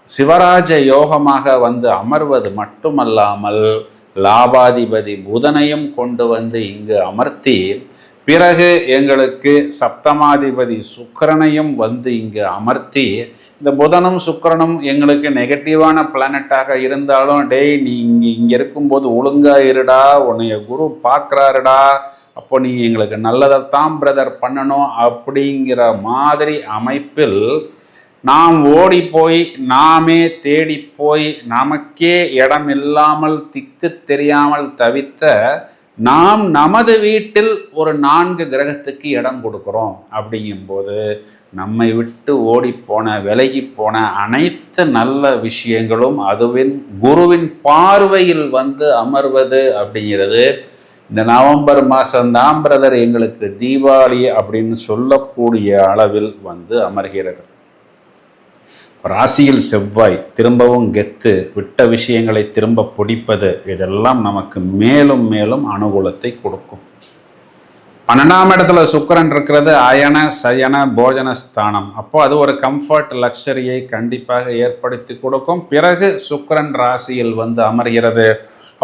சிவராஜ யோகமாக வந்து அமர்வது மட்டுமல்லாமல் லாபாதிபதி புதனையும் கொண்டு வந்து இங்கு அமர்த்தி, பிறகு எங்களுக்கு சப்தமாதிபதி சுக்கிரனையும் வந்து இங்கு அமர்த்தி, இந்த புதனும் சுக்கிரனும் எங்களுக்கு நெகட்டிவான பிளானட்டாக இருந்தாலும், டேய் நீ இங்கே இருக்கும்போது ஒழுங்கா இருடா, உன்னைய குரு பார்க்குறாருடா, அப்போ நீ எங்களுக்கு நல்லதைத்தான் பிரதர் பண்ணணும் அப்படிங்கிற மாதிரி அமைப்பில் நாம் ஓடி போய் நாமே தேடி போய் நமக்கே இடம் இல்லாமல் திக்கு தெரியாமல் தவித்த நாம் நமது வீட்டில் ஒரு 4 கிரகத்துக்கு இடம் கொடுக்குறோம். அப்படிங்கும்போது நம்மை விட்டு ஓடிப்போன விலகி போன அனைத்து நல்ல விஷயங்களும் அதுவின் குருவின் பார்வையில் வந்து அமர்வது அப்படிங்கிறது இந்த நவம்பர் மாதம்தான் பிரதர் எங்களுக்கு தீபாவளி அப்படின்னு சொல்லக்கூடிய அளவில் வந்து அமர்கிறது. ராசியில் செவ்வாய் திரும்பவும் கெத்து, விட்ட விஷயங்களை திரும்ப பிடிப்பது, இதெல்லாம் நமக்கு மேலும் மேலும் அனுகூலத்தை கொடுக்கும். 12ஆம் இடத்துல சுக்கிரன் இருக்கிறது அயன சயன போஜன ஸ்தானம். அப்போ அது ஒரு கம்ஃபர்ட் லக்ஸரியை கண்டிப்பாக ஏற்படுத்தி கொடுக்கும். பிறகு சுக்கிரன் ராசியில் வந்து அமர்கிறது.